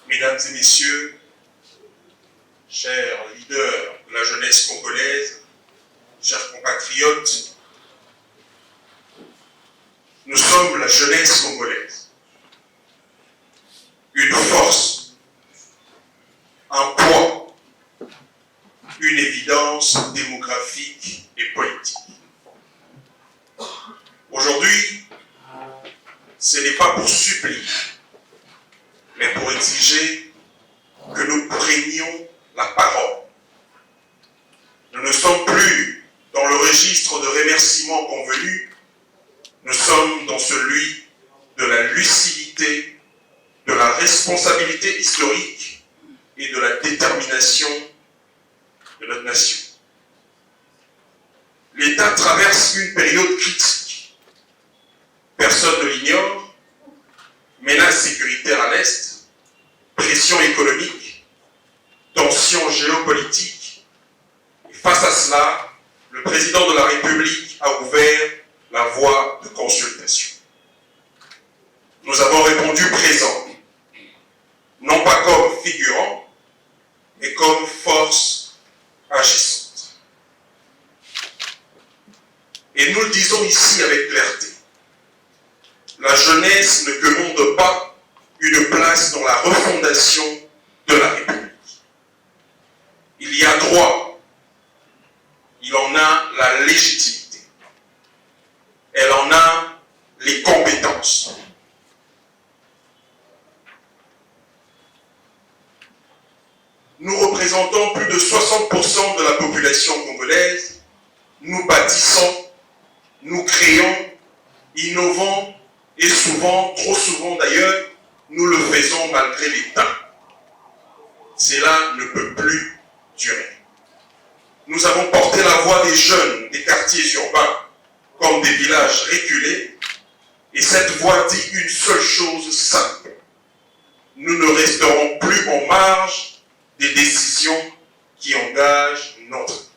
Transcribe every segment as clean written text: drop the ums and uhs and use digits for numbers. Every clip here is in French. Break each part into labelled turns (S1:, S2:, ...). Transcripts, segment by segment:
S1: Mesdames et messieurs, chers leaders de la jeunesse congolaise, chers compatriotes, nous sommes la jeunesse congolaise. Une force, un poids, une évidence démographique et politique. Aujourd'hui, ce n'est pas pour supplier, mais pour exiger que nous prenions la parole. Nous ne sommes plus dans le registre de remerciements convenus, nous sommes dans celui de la lucidité, de la responsabilité historique et de la détermination de notre nation. L'État traverse une période critique. Personne ne l'ignore. Menace sécuritaire à l'Est, pression économique, tensions géopolitiques. Et face à cela, le président de la République a ouvert la voie de consultation. Nous avons répondu présent, non pas comme figurant, mais comme force agissante. Et nous le disons ici avec clarté. La jeunesse ne demande pas une place dans la refondation de la République. Il y a droit, il en a la légitimité, elle en a les compétences. Nous représentons plus de 60% de la population congolaise, nous bâtissons, nous créons, innovons, et souvent, trop souvent d'ailleurs, nous le faisons malgré les temps. Cela ne peut plus durer. Nous avons porté la voix des jeunes des quartiers urbains comme des villages reculés, et cette voix dit une seule chose simple. Nous ne resterons plus en marge des décisions qui engagent notre vie.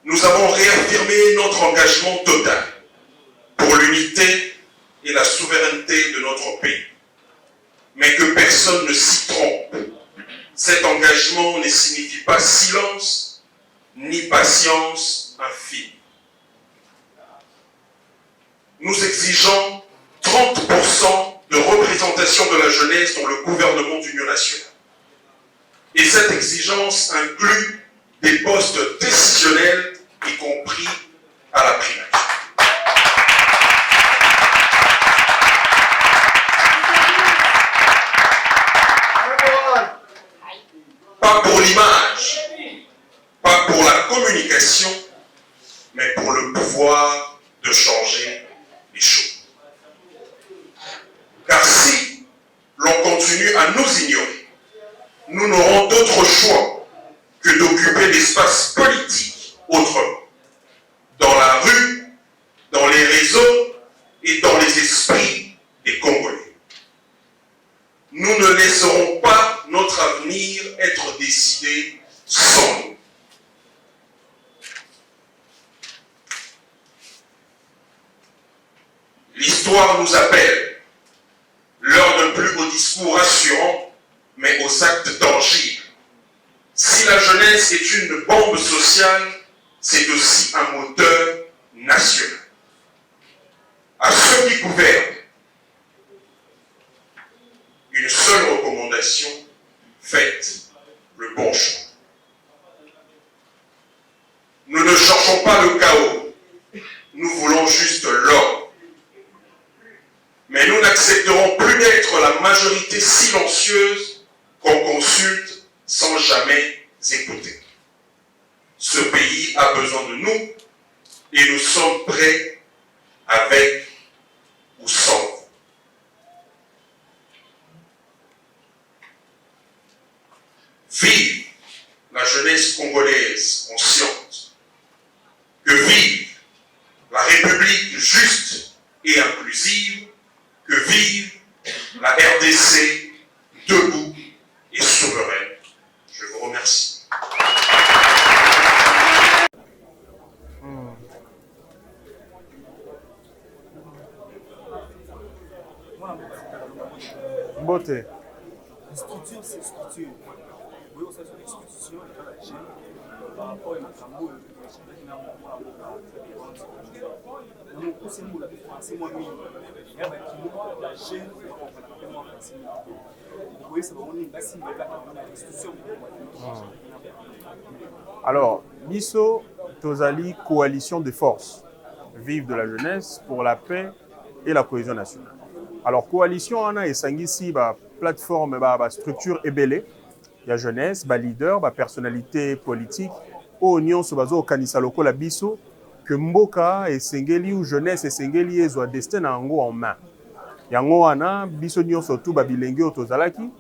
S1: Nous avons réaffirmé notre engagement total pour l'unité et la souveraineté de notre pays. Mais que personne ne s'y trompe. Cet engagement ne signifie pas silence ni patience infinie. Nous exigeons 30% de représentation de la jeunesse dans le gouvernement d'union nationale. Et cette exigence inclut des postes décisionnels, y compris à la primaire. Pas pour l'image, pas pour la communication, mais pour le pouvoir de changer les choses. Car si l'on continue à nous ignorer, nous n'aurons d'autre choix que d'occuper l'espace politique autrement. Dans la rue, dans les réseaux et dans les esprits des Congolais. Nous ne laisserons pas notre avenir être décidé sans nous. L'histoire nous appelle, l'heure d'un plus haut discours rassurant, mais aux actes tangibles. Si la jeunesse est une bombe sociale, c'est aussi un moteur national. À ceux qui gouvernent, une seule recommandation, faites le bon choix. Nous ne cherchons pas le chaos, nous voulons juste l'ordre. Mais nous n'accepterons plus d'être la majorité silencieuse qu'on consulte sans jamais écouter. Ce pays a besoin de nous et nous sommes prêts avec ou sans vous. Vive la jeunesse congolaise consciente. Que vive la République juste et inclusive. Que vive la RDC debout et souveraine. Je vous remercie.
S2: Wow. Beauté.
S3: Structure, c'est structure. Oui, on sait sur l'exstitution, et dans la chaîne, par rapport à Makambo, il y a la chaîne,
S2: alors, Bisso, Tozali, coalition de forces vive de la jeunesse pour la paix et la cohésion nationale. Alors, coalition, on a ici la plateforme, la structure ébélée. Il y a jeunesse, ba leader, ba personnalité politique, au union sur bazo kanisa loko la biso que mboka et sengeli ou jeunesse et sengeli ezo destin ango en main. Yango wana biso nyo surtout ba bilenge otozalaki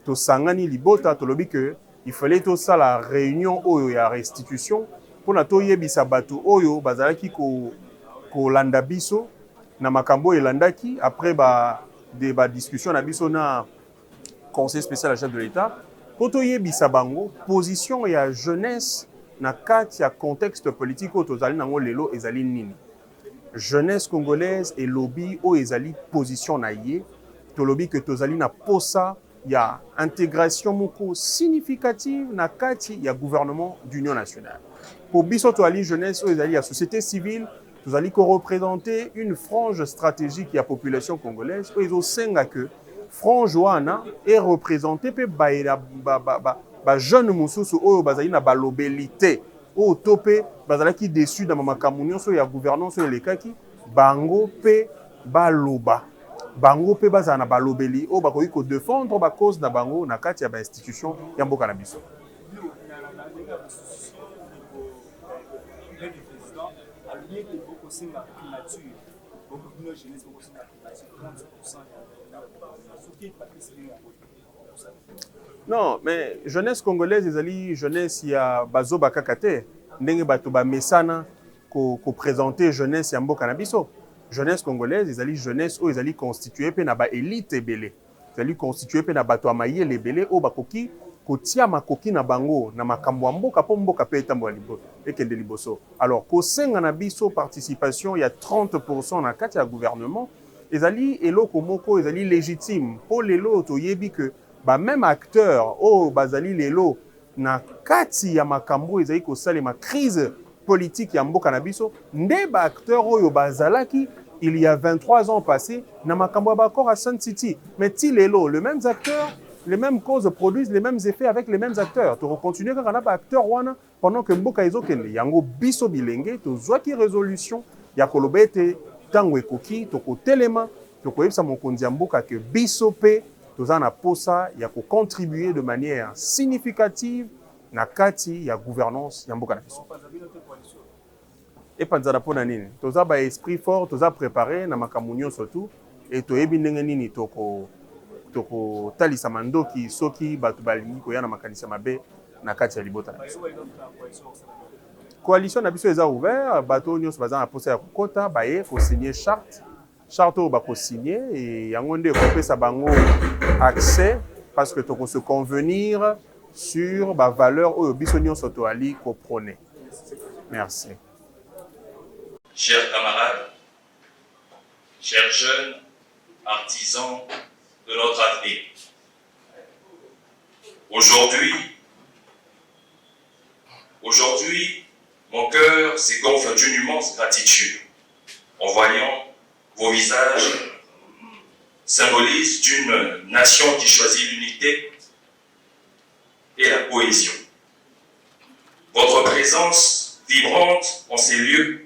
S2: to sangani libota to lobi que il fallait to ça la réunion oyo ya restitution pour na to yebisa bato oyo bazalaki ko landa biso na makambo elandaki après ba discussion na biso na conseil spécial à chef de l'État. Poto yebisa bango position ya jeunesse na kati ya contexte politique o tozali nango lelo ezali nini. Jeunesse congolaise et lobby o ezali position na ye to lobby que tozali na posa ya intégration moko significative na kati ya gouvernement d'union nationale. Pour biso to ali jeunesse o ezali ya société civile tozali ko représenter une frange stratégique ya population congolaise o ezo senga que frange wana est représenté par ba jeune mususu oyo bazali na balobelité oyo to pe bazalaki déçu na makambo nyonso ya gouvernance oyo elekaki bango pe baloba bango pe bazala na balobeli oyo bakoki kodéfendre bacause na bango na kati ya bainstitution ya mboka na biso. Non, mais jeunesse congolaise, ezali jeunesse ya bazo bakakate, ndenge bato ba mesana ko présenter jeunesse ya mboka na biso. Jeunesse congolaise, ezali jeunesse o ezali constituée pe na ba élite ebele. Ezali constituée pe na bato amaye lebele o bakoki kotia makoki na bango na makambo ya mboka po mboka pe etambo libo ekende liboso. Alors ko senga na biso participation ya 30% na kati ya gouvernement, ezali eloko moko ezali légitime po lelo toyebi que ba même acteur o bazali lelo na kati ya makambo ezali ko salema crise politique ya mboka na biso nde ba acteur oyo bazalaki il y a 23 ans passés na makambo ya bakor à Sun City mais ti lelo les mêmes acteurs les mêmes causes produisent les mêmes effets avec les mêmes acteurs to continuer kaka na ba acteur wana pendant que mboka ezokende yango biso bilenge to zwaki résolution ya kolobete tango ekoki to kotelema to koyebisa mokonzi ya mboka que biso pe toza na posa ya ko contribuer de manière significative na kati ya gouvernance ya mboka na biso. Et panzana pona nini toza ba esprit fort toza préparé na makambo nyonso surtout et toyebi ndenge nini toko talisa mandoki soki bato balingi koya na makanisa mabe na kati ya libota na biso. Coalition na biso eza ouvert bato nyonso baza na posa ya kokota baye ko signer charte oyo bako signer et yango nde ekopesa bango accès parce que toko se convenir sur ba valeur oyo biso nyonso toali ko prôner. Merci.
S1: Chers camarades, chers jeunes artisans de notre avenir, aujourd'hui, mon cœur s'égonfle d'une immense gratitude en voyant vos visages symbolisent d'une nation qui choisit l'unité et la cohésion. Votre présence vibrante en ces lieux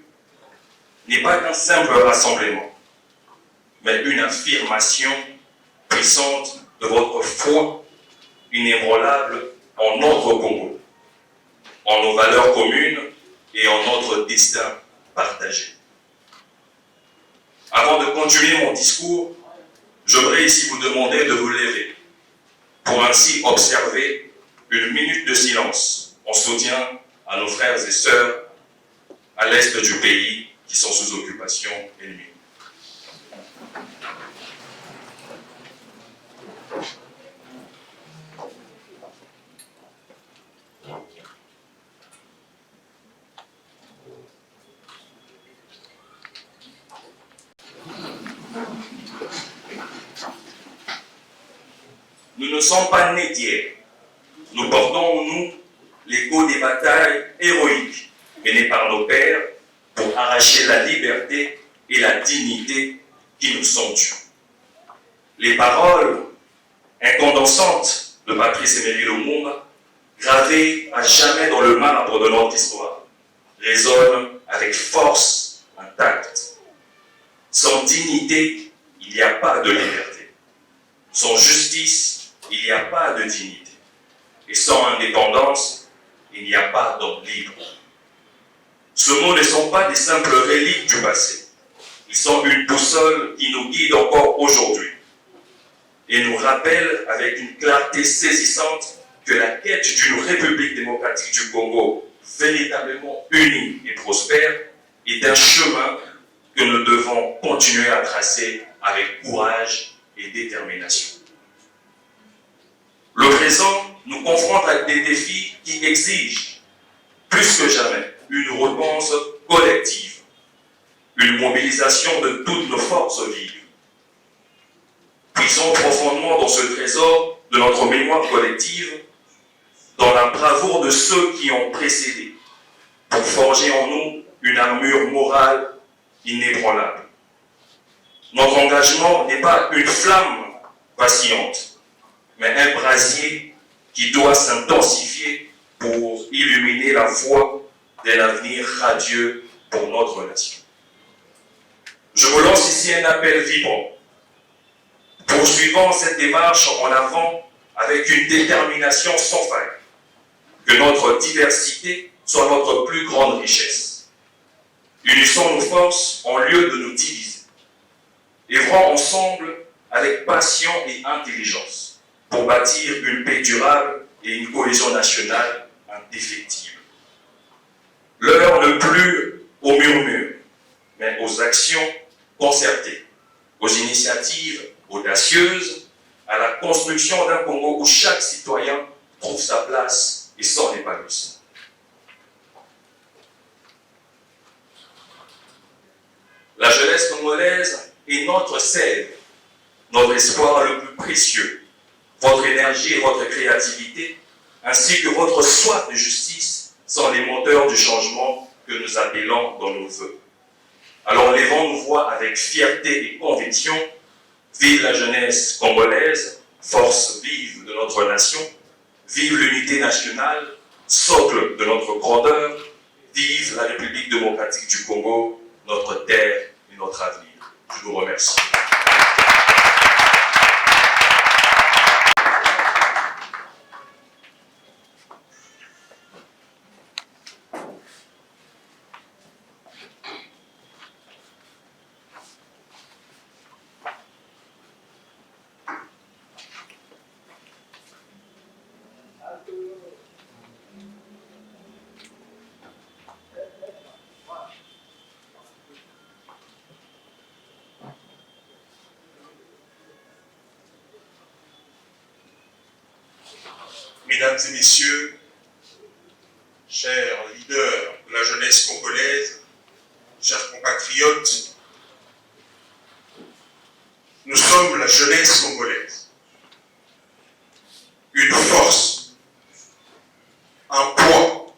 S1: n'est pas qu'un simple rassemblement, mais une affirmation puissante de votre foi inébranlable en notre Congo, en nos valeurs communes et en notre destin partagé. Avant de continuer mon discours, j'aimerais ici vous demander de vous lever pour ainsi observer une minute de silence en soutien à nos frères et sœurs à l'est du pays qui sont sous occupation ennemie.
S4: Nous ne sommes pas nés d'hier. Nous portons en nous l'écho des batailles héroïques menées par nos pères pour arracher la liberté et la dignité qui nous sont dues. Les paroles incondensantes de Patrice Emery Lumumba, gravées à jamais dans le marbre de notre histoire, résonnent avec force intacte. Sans dignité, il n'y a pas de liberté. Sans justice, il n'y a pas de dignité. Et sans indépendance, il n'y a pas d'homme libre. Ce mot ne sont pas des simples reliques du passé. Ils sont une boussole qui nous guide encore aujourd'hui et nous rappellent avec une clarté saisissante que la quête d'une République démocratique du Congo véritablement unie et prospère est un chemin que nous devons continuer à tracer avec courage et détermination. Le présent nous confronte à des défis qui exigent plus que jamais une réponse collective, une mobilisation de toutes nos forces vives. Puisons profondément dans ce trésor de notre mémoire collective, dans la bravoure de ceux qui ont précédé, pour forger en nous une armure morale inébranlable. Notre engagement n'est pas une flamme vacillante, mais un brasier qui doit s'intensifier pour illuminer la voie d'un avenir radieux pour notre nation. Je vous lance ici un appel vibrant. Poursuivons cette démarche en avant avec une détermination sans faille. Que notre diversité soit notre plus grande richesse. Unissons nos forces en lieu de nous diviser. Œuvrons ensemble avec passion et intelligence pour bâtir une paix durable et une cohésion nationale indéfectible. L'heure ne plus aux murmures, mais aux actions concertées, aux initiatives audacieuses, à la construction d'un Congo où chaque citoyen trouve sa place et son épanouissement. La jeunesse congolaise est notre sève, notre espoir le plus précieux. Votre énergie et votre créativité, ainsi que votre soif de justice, sont les moteurs du changement que nous appelons dans nos vœux. Alors levons nos voix avec fierté et conviction. Vive la jeunesse congolaise, force vive de notre nation. Vive l'unité nationale, socle de notre grandeur. Vive la République démocratique du Congo, notre terre et notre avenir. Je vous remercie.
S1: Mesdames et messieurs, chers leaders de la jeunesse congolaise, chers compatriotes, nous sommes la jeunesse congolaise. Une force, un poids,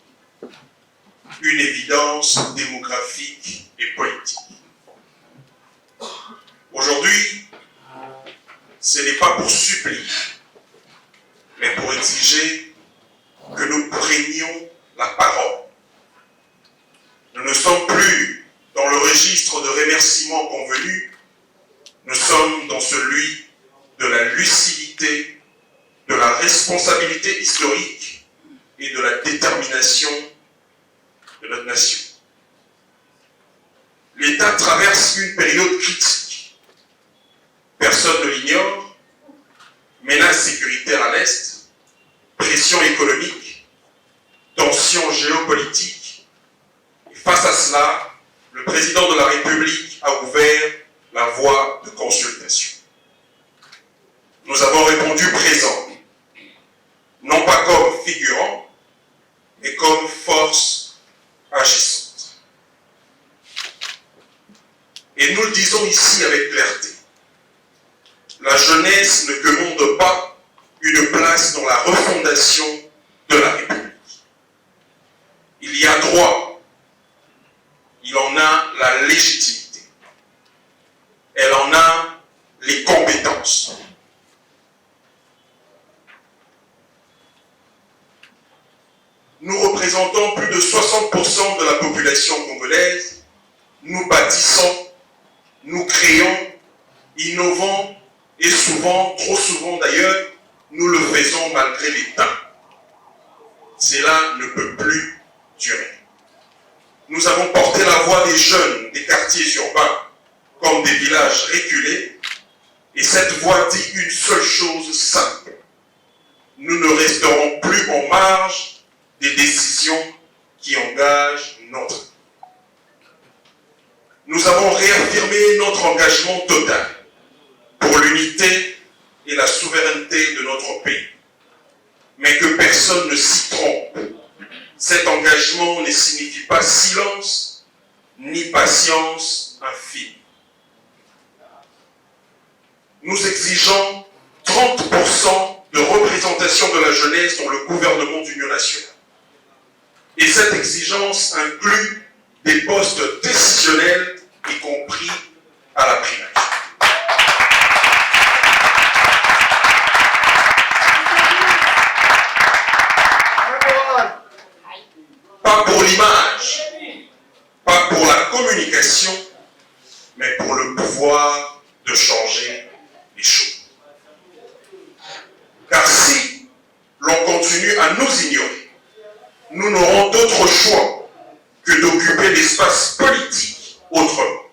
S1: une évidence démographique et politique. Aujourd'hui, ce n'est pas pour supplier, mais pour exiger que nous prenions la parole. Nous ne sommes plus dans le registre de remerciements convenus, nous sommes dans celui de la lucidité, de la responsabilité historique et de la détermination de notre nation. L'État traverse une période critique. Personne ne l'ignore. Menace sécuritaire à l'Est, pression économique, tensions géopolitiques. Et face à cela, le président de la République a ouvert la voie de consultation. Nous avons répondu présent, non pas comme figurant, mais comme force agissante. Et nous le disons ici avec clarté. La jeunesse ne quemonde pas une place dans la refondation de la République. Il y a droit, il en a la légitimité, elle en a les compétences. Nous représentons plus de 60% de la population congolaise. Nous bâtissons, nous créons, innovons et souvent, trop souvent d'ailleurs, nous le faisons malgré les temps. Cela ne peut plus durer. Nous avons porté la voix des jeunes des quartiers urbains comme des villages reculés et cette voix dit une seule chose simple. Nous ne resterons plus en marge des décisions qui engagent notre vie. Nous avons réaffirmé notre engagement total pour l'unité et la souveraineté de notre pays. Mais que personne ne s'y trompe. Cet engagement ne signifie pas silence ni patience infinie. Nous exigeons 30% de représentation de la jeunesse dans le gouvernement d'union nationale. Et cette exigence inclut des postes décisionnels, y compris à la primaire. Pas pour l'image, pas pour la communication, mais pour le pouvoir de changer les choses. Car si l'on continue à nous ignorer, nous n'aurons d'autre choix que d'occuper l'espace politique autrement.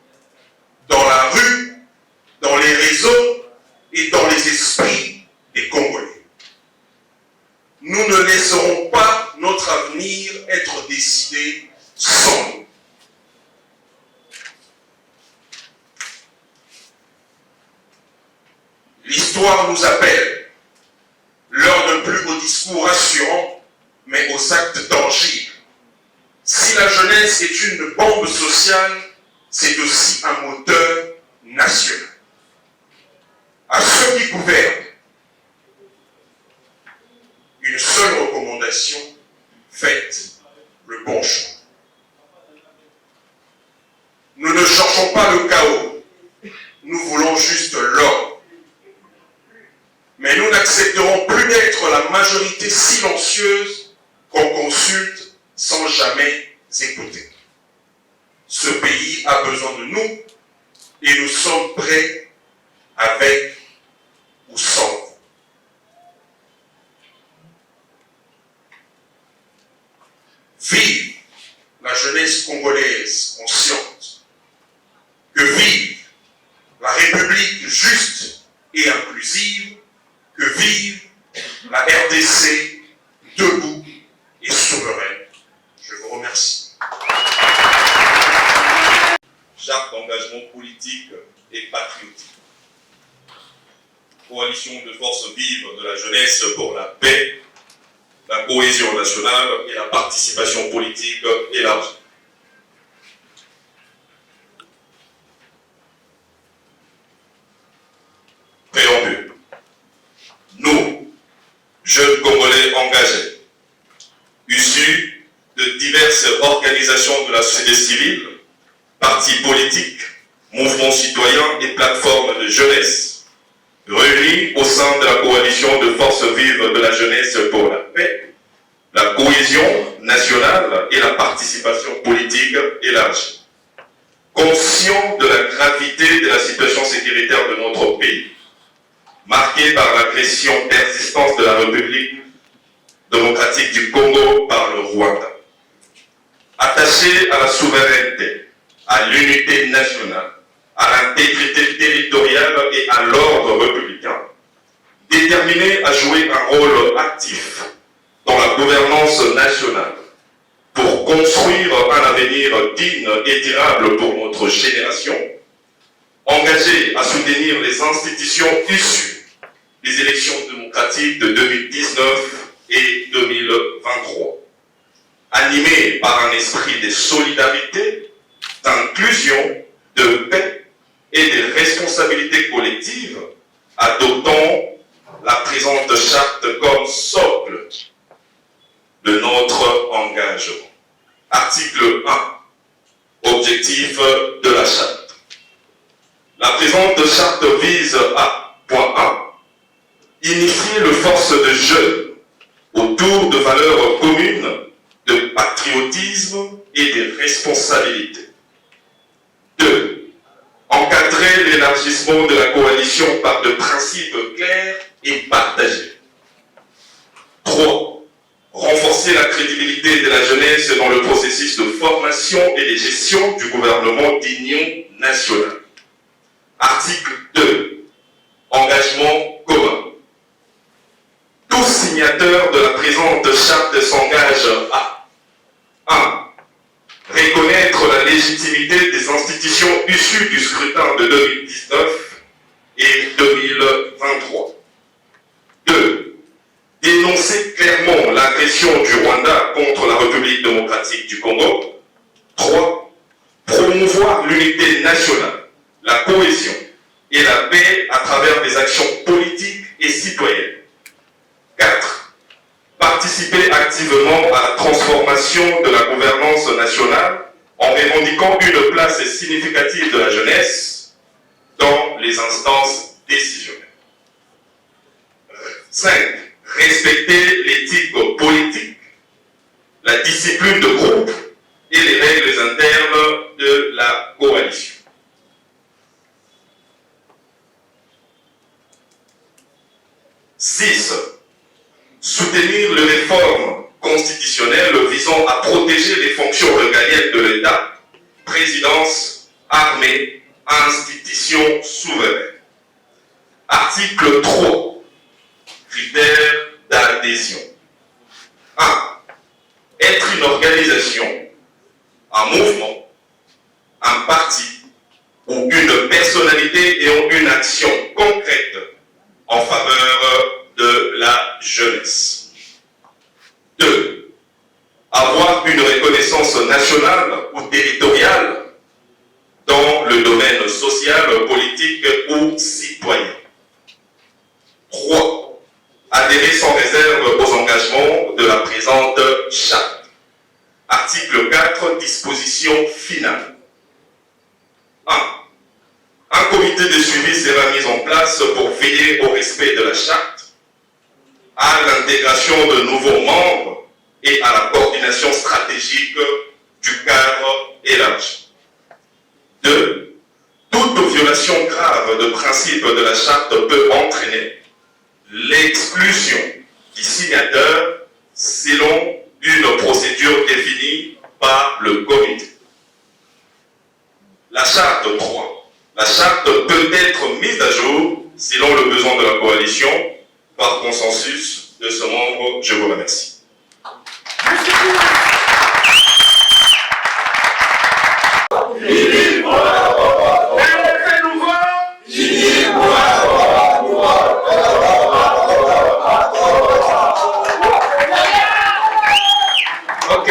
S1: Dans la rue, dans les réseaux et dans les esprits des Congolais. Nous ne laisserons pas notre avenir être décidé sans nous. L'histoire nous appelle, l'heure ne plus aux discours rassurants, mais aux actes tangibles. Si la jeunesse est une bombe sociale, c'est aussi un moteur national. À ceux qui gouvernent, une seule recommandation, faites le bon choix. Nous ne cherchons pas le chaos, nous voulons juste l'ordre. Mais nous n'accepterons plus d'être la majorité silencieuse qu'on consulte sans jamais écouter. Ce pays a besoin de nous et nous sommes prêts avec ou sans vous. Vive la jeunesse congolaise consciente. Que vive la République juste et inclusive. Que vive la RDC debout et souveraine. Je vous remercie.
S5: Charte d'engagement politique et patriotique. Coalition de forces vives de la jeunesse pour la paix, la cohésion nationale et la participation politique élargie. Préambule. Nous, jeunes Congolais engagés, issus de diverses organisations de la société civile, partis politiques, mouvements citoyens et plateformes de jeunesse, réunis au sein de la coalition de forces vives de la jeunesse pour la paix, la cohésion nationale et la participation politique élargie. Conscients de la gravité de la situation sécuritaire de notre pays, marquée par l'agression persistante de la République démocratique du Congo par le Rwanda. Attachés à la souveraineté, à l'unité nationale, à l'intégrité territoriale et à l'ordre républicain, déterminés à jouer un rôle actif dans la gouvernance nationale pour construire un avenir digne et durable pour notre génération, engagés à soutenir les institutions issues des élections démocratiques de 2019 et 2023, animés par un esprit de solidarité, d'inclusion, de paix et de responsabilité collective, adoptant la présente charte comme socle de notre engagement. Article 1. Objectif de la charte. La présente charte vise à, point 1, initier le force de jeunes autour de valeurs communes, de patriotisme et de responsabilité. 2. Encadrer l'élargissement de la coalition par de principes clairs et partagés. 3. Renforcer la crédibilité de la jeunesse dans le processus de formation et de gestion du gouvernement d'union nationale. Article 2. Engagement commun. Tous signataires de la présente charte s'engagent à 1. Reconnaître la légitimité des institutions issues du scrutin de 2019 et 2023. 2. Dénoncer clairement l'agression du Rwanda contre la République démocratique du Congo. 3. Promouvoir l'unité nationale, la cohésion et la paix à travers des actions politiques et citoyennes. 4. Participer activement à la transformation de la gouvernance nationale en revendiquant une place significative de la jeunesse dans les instances décisionnelles. 5. Respecter l'éthique politique, la discipline de groupe et les règles internes de la coalition. 6. Soutenir les réformes constitutionnelles visant à protéger les fonctions régaliennes de l'État, présidence, armée, institutions souveraines. Article 3. Critères d'adhésion. 1. Être une organisation, un mouvement, un parti ou une personnalité ayant une action concrète en faveur de la jeunesse. 2. Avoir une reconnaissance nationale ou territoriale dans le domaine social, politique ou citoyen. 3. Adhérer sans réserve aux engagements de la présente charte. Article 4, disposition finale. 1. Un comité de suivi sera mis en place pour veiller au respect de la charte, à l'intégration de nouveaux membres et à la coordination stratégique du cadre élargi. 2. Toute violation grave de principe de la charte peut entraîner l'exclusion du signataire selon une procédure définie par le comité. La charte 3. La charte peut être mise à jour selon le besoin de la coalition par consensus de ce membre. Je vous remercie.
S6: Ok,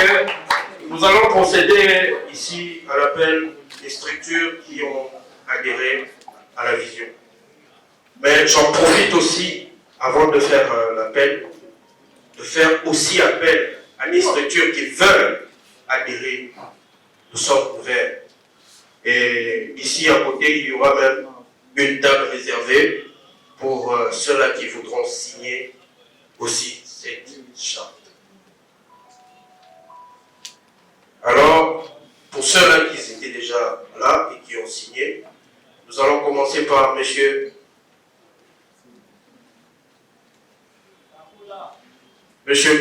S6: nous allons procéder ici à l'appel des structures qui ont adhéré à la vision. Mais j'en profite aussi, avant de faire l'appel, de faire aussi appel à des structures qui veulent adhérer. Nous sommes ouverts. Et ici à côté, il y aura même une table réservée pour ceux-là qui voudront signer aussi cette charte. Alors, pour ceux-là qui étaient déjà là et qui ont signé, nous allons commencer par Monsieur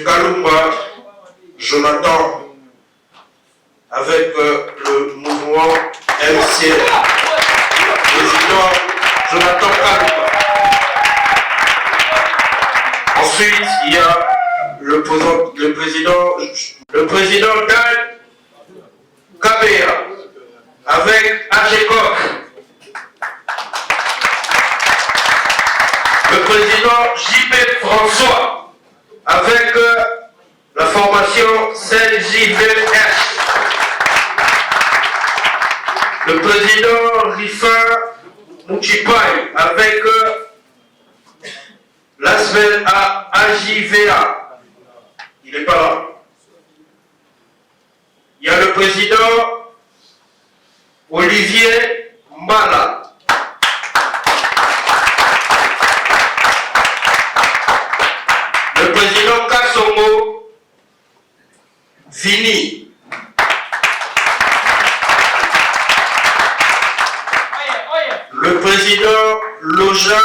S6: Kalumba Jonathan, avec le mouvement MCL. Président Jonathan Kalumba. Ensuite, il y a le président Dan Kabea, avec AGECOC. Le président JB François, avec la formation CJVS. Le président Rifin Mouchipai, avec la appelle à AJVA. Il n'est pas là. Il y a le président Olivier Mbala. Le président Kassongo Fini. Le président Loja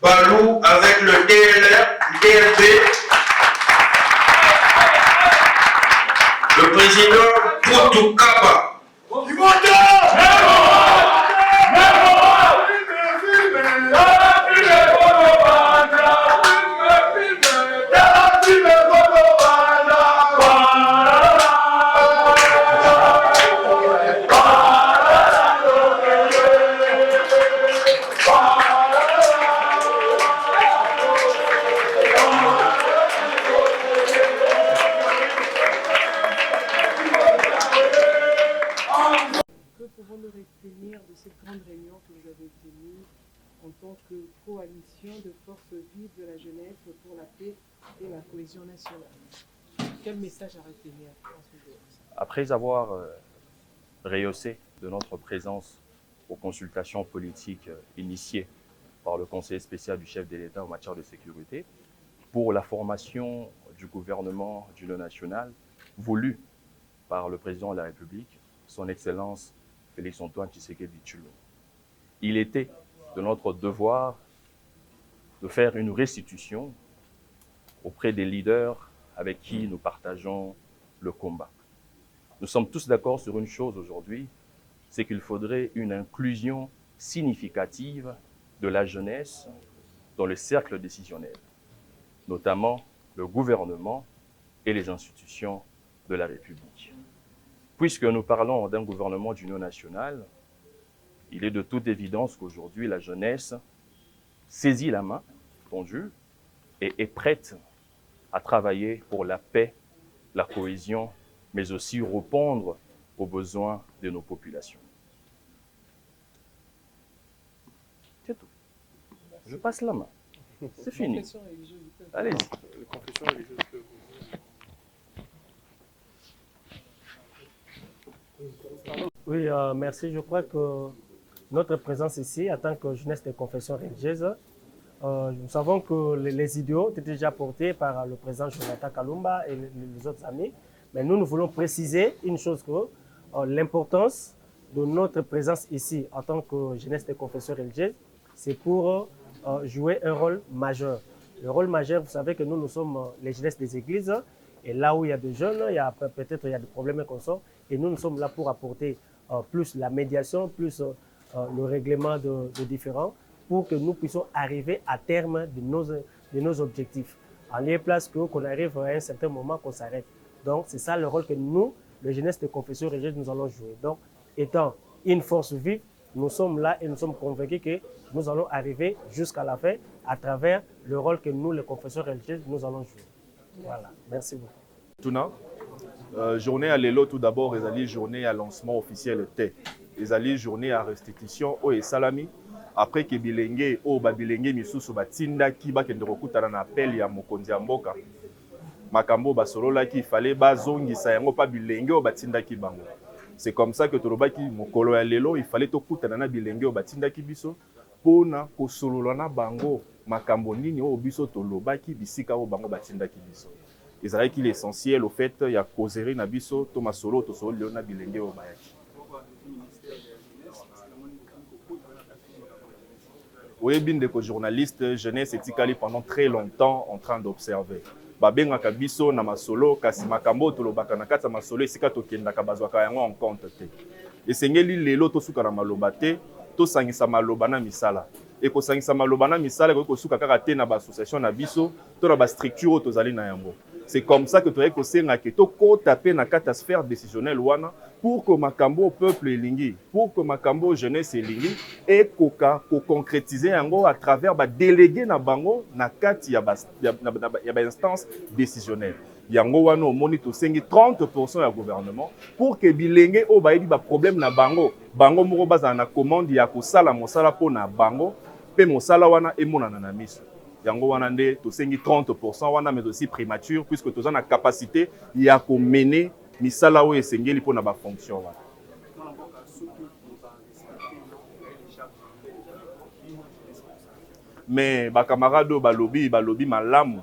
S6: Balou avec le DLB. Le président Poutou Kaba.
S7: retenir de cette grande réunion que vous avez tenue en tant que coalition de forces vives de la jeunesse pour la paix et la cohésion nationale? Quel message à retenir en ce jour?
S8: Après avoir rehaussé de notre présence aux consultations politiques initiées par le conseiller spécial du chef de l'État en matière de sécurité, pour la formation du gouvernement d'union nationale voulu par le président de la République, son Excellence Félix-Antoine Tshisekedi Tshilombo. Il était de notre devoir de faire une restitution auprès des leaders avec qui nous partageons le combat. Nous sommes tous d'accord sur une chose aujourd'hui, c'est qu'il faudrait une inclusion significative de la jeunesse dans le cercle décisionnel, notamment le gouvernement et les institutions de la République. Puisque nous parlons d'un gouvernement d'union nationale, il est de toute évidence qu'aujourd'hui la jeunesse saisit la main tendue et est prête à travailler pour la paix, la cohésion, mais aussi répondre aux besoins de nos populations. C'est tout. Je passe la main. C'est fini. Allez-y.
S2: Confession religieuse.
S9: Oui, merci. Je crois que notre présence ici, en tant que jeunesse des confessions religieuses, nous savons que les idéaux étaient déjà portés par le président Jonathan Kalumba et les autres amis. Mais nous voulons préciser une chose, que l'importance de notre présence ici en tant que jeunesse des confessions religieuses, c'est pour jouer un rôle majeur. Le rôle majeur, vous savez que nous sommes les jeunesses des églises, et là où il y a des jeunes, peut-être il y a des problèmes qu'on sort, et nous sommes là pour apporter plus la médiation, plus le règlement de différends, pour que nous puissions arriver à terme de nos objectifs. En lieu et place qu'on arrive à un certain moment qu'on s'arrête. Donc c'est ça le rôle que nous, les jeunesses de confession religieuse, nous allons jouer. Donc étant une force vive, nous sommes là et nous sommes convaincus que nous allons arriver jusqu'à la fin à travers le rôle que nous, les confessions religieuses, nous allons jouer. Voilà, merci beaucoup.
S2: Tuna, journée à l'élo tout d'abord, ezali journée à lancement officiel té. Ezali journée à restitution au salami. Après que bilenge o babilenge misusu batinda ki bakende kokutana na appel ya mokonzi ya mboka. Makambo basolola ki fallait bazongisa yango pa bilenge o batinda ki bango. C'est comme ça que tolobaki mokolo ya lelo il fallait tokutana na bilenge o batinda ki biso pona kosolola na bango makambo nini o biso tolobaki bisika o bango batinda ki biso. Ezalaki l'essentiel au fait ya causerie na biso to masolo to solo na bilenge o bayaki. Oui, bien des journalistes jeunesse etikali pendant très longtemps en train d'observer. Babenga kabiso na masolo kasi makambo tolobaka na kata masolo esika tokendaka bazwaka yango en compte te. Esengeli lelo to suka na maloba te, to sangisa maloba na misala. Et ko sangisa maloba na misala ko suka kaka te na ba association na biso, to na ba structure tozali na yango. C'est comme ça que tu as que to ko taper na kata sphère décisionnelle wana pour que makambo peuple elingi, pour que makambo jeunesse elingi et ko concrétiser yango à travers ba délégué na bango na kati ya ba instance décisionnelle. Yango wana omoni to sengi 30% ya gouvernement pour que bilenge o ba yebi ba problème na bango moko baza na commande ya ko sala mosala po na bango pe mosala wana emonana na miso.
S10: yango wana nde tosengi 30% wana mais aussi prémature puisque toza na capacité ya komene misala oyo esengeli mpona bafonction wana. Mais bacamarade balobi malamu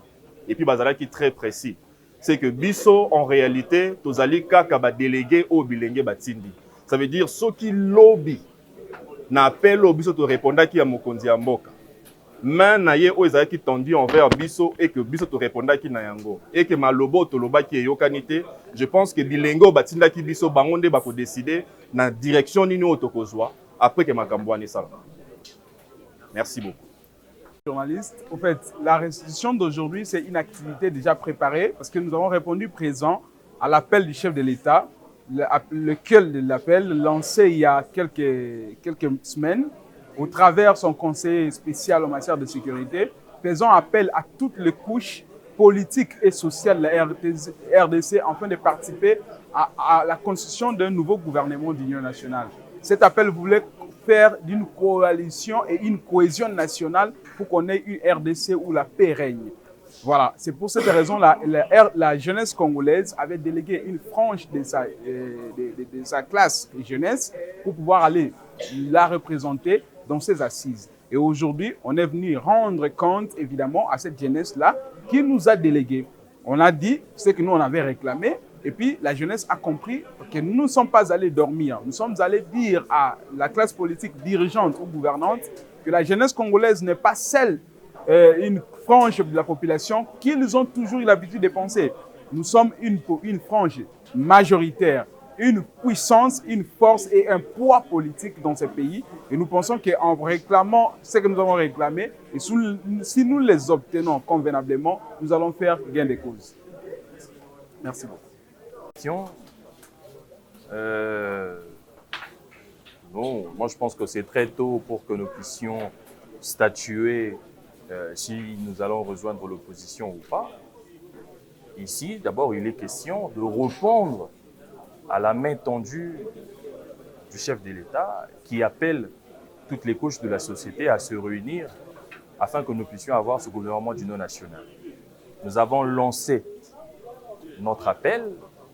S10: et puis bazalaki très précis. C'est que biso en réalité tozali kaka ba délégué au bilenge batindi. Ça veut dire ceux qui lobby na appel au biso to répondaki ya mokonzi ya mboka. Mais na ye o ezalaki tendu envers biso et que biso to répondaki na yango et que malobo to lobaki eyokani te. Je pense que bilenge batindaki biso bango nde bako décider na direction nini o tokozwa après que makambo wana sala. Merci beaucoup.
S11: Journaliste, au fait, la restitution d'aujourd'hui, c'est une activité déjà préparée parce que nous avons répondu présent à l'appel du chef de l'État, lequel de l'appel lancé il y a quelques semaines au travers son conseiller spécial en matière de sécurité, faisant appel à toutes les couches politiques et sociales de la RDC afin de participer à la constitution d'un nouveau gouvernement d'union nationale. Cet appel voulait faire d'une coalition et une cohésion nationale pour qu'on ait une RDC où la paix règne. Voilà, c'est pour cette raison la jeunesse congolaise avait délégué une frange de sa classe jeunesse pour pouvoir aller la représenter dans ses assises. Et aujourd'hui, on est venu rendre compte évidemment à cette jeunesse-là qui nous a délégué. On a dit ce que nous on avait réclamé. Et puis, la jeunesse a compris que nous ne sommes pas allés dormir. Nous sommes allés dire à la classe politique dirigeante ou gouvernante que la jeunesse congolaise n'est pas celle, une frange de la population qu'ils ont toujours eu l'habitude de penser. Nous sommes une frange majoritaire, une puissance, une force et un poids politique dans ce pays. Et nous pensons qu'en réclamant ce que nous avons réclamé, et si nous les obtenons convenablement, nous allons faire gain de cause. Merci beaucoup.
S8: Non, moi je pense que c'est très tôt pour que nous puissions statuer si nous allons rejoindre l'opposition ou pas. Ici, d'abord, il est question de répondre à la main tendue du chef de l'État qui appelle toutes les couches de la société à se réunir afin que nous puissions avoir ce gouvernement d'union nationale. Nous avons lancé notre appel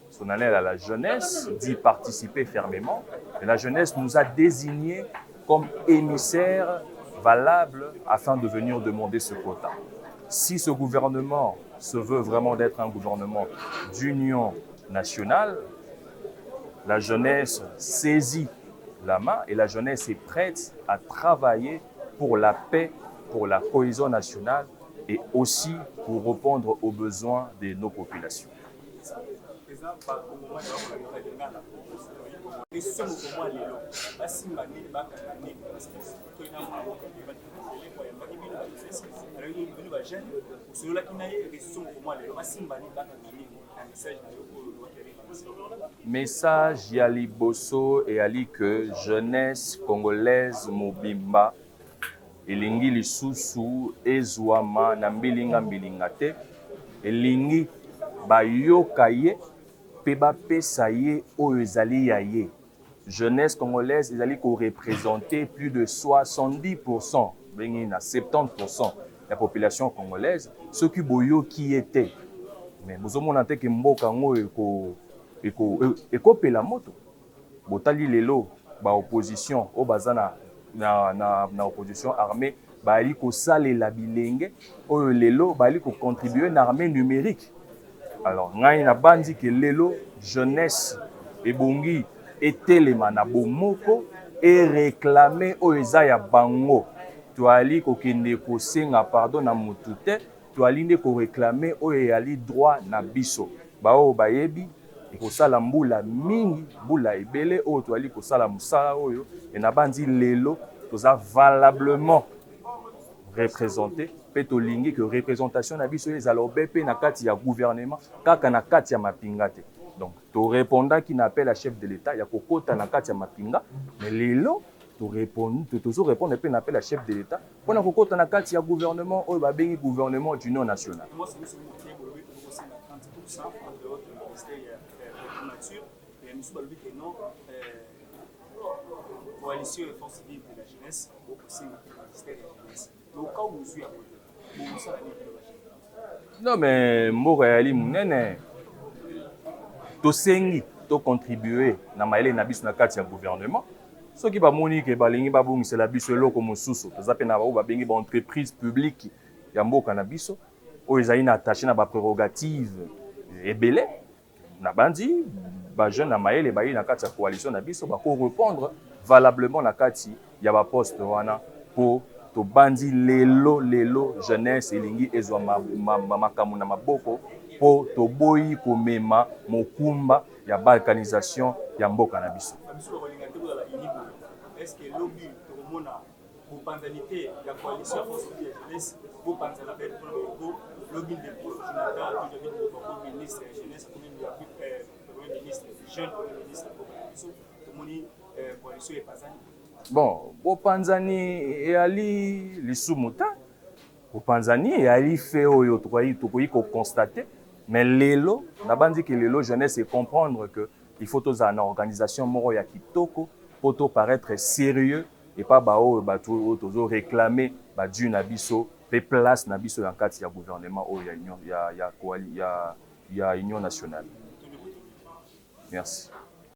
S8: solennel à la jeunesse, d'y participer fermement. Et la jeunesse nous a désignés comme émissaires valables afin de venir demander ce quota. Si ce gouvernement se veut vraiment d'être un gouvernement d'union nationale, la jeunesse saisit la main et la jeunesse est prête à travailler pour la paix, pour la cohésion nationale et aussi pour répondre aux besoins de nos populations. Message ya liboso et ali que jeunesse congolaise mobimba elingi lisusu ezwama na mbilinga te elingi bayoka ye pe bapesa ye oyo ezali ya ye. Jeunesse congolaise ezali ko-représenter plus de 70%, bengi na 70% la population congolaise, ceux qui boyoki était. Mais bozomona te ke mboka ngo ekopela moto. Botali lelo ba opposition o bazana na opposition armée baali ko salela bilenge oyo lelo baali ko contribuer na armée numérique. Alors ngai na bandi ke lelo jeunesse ebongi etelema na bomoko et réclamer oyo eza ya bango. Toali ko kende ko senga pardon na mutu te, toali nde ko réclamer oyo yali droit na biso. Bao bayebi ekosala mbula mingi, mbula ebele oyo toali kosala musala oyo et na bandi lelo toza valablement représenté pe tolingi que représentation na biso ezala obepe na kati ya gouvernement kaka na kati ya mapinga te. Donc to répondaki na appel à chef de l'État ya kokota na kati ya mapinga mais lelo to répondre pe na appel à chef de l'État pona kokota na kati ya gouvernement oyo babengi gouvernement d'union nationale.
S3: Coalition et force vive de la jeunesse au sein du ministère de la jeunesse. Donc, quand vous êtes
S8: Non, mais mboka yali munene tosengi to contribuer na mayele na biso na kati ya gouvernement soki bamoni ke balingi babongisela biso eloko mosusu toza pe na bao babengi ba entreprise publique ya mboka na biso oyo ezali na attaché na baprerogative ebele na bandi bajeune na mayele bayi na kati ya coalition na biso bakorépondre valablement na kati ya baposte wana po tobandi lelo jeunesse elingi ezwa makambo na maboko po toboyi komema mokumba ya balkanisation ya mboka na biso.
S3: Est-ce que lobby tokomona bopanzanité ya coalition ya force de jeunesse bopanzana pe pour lobby de Jonathan qui devient le ministre de jeunesse comme le ministre jeune comme ministre tomoni coalition et pasani.
S8: Bon, bopanzani eyali lisumu ta bopanzani eyali fait oyo tokoyi ko constater mais lelo nabandi ke lelo jeunesse et comprendre que il faut tozala na organisation moko ya kitoko pour to paraître sérieux et pas bao bato tozo réclamer ba dû na biso pe place na biso en kati ya gouvernement oyo ya union ya union nationale. Merci.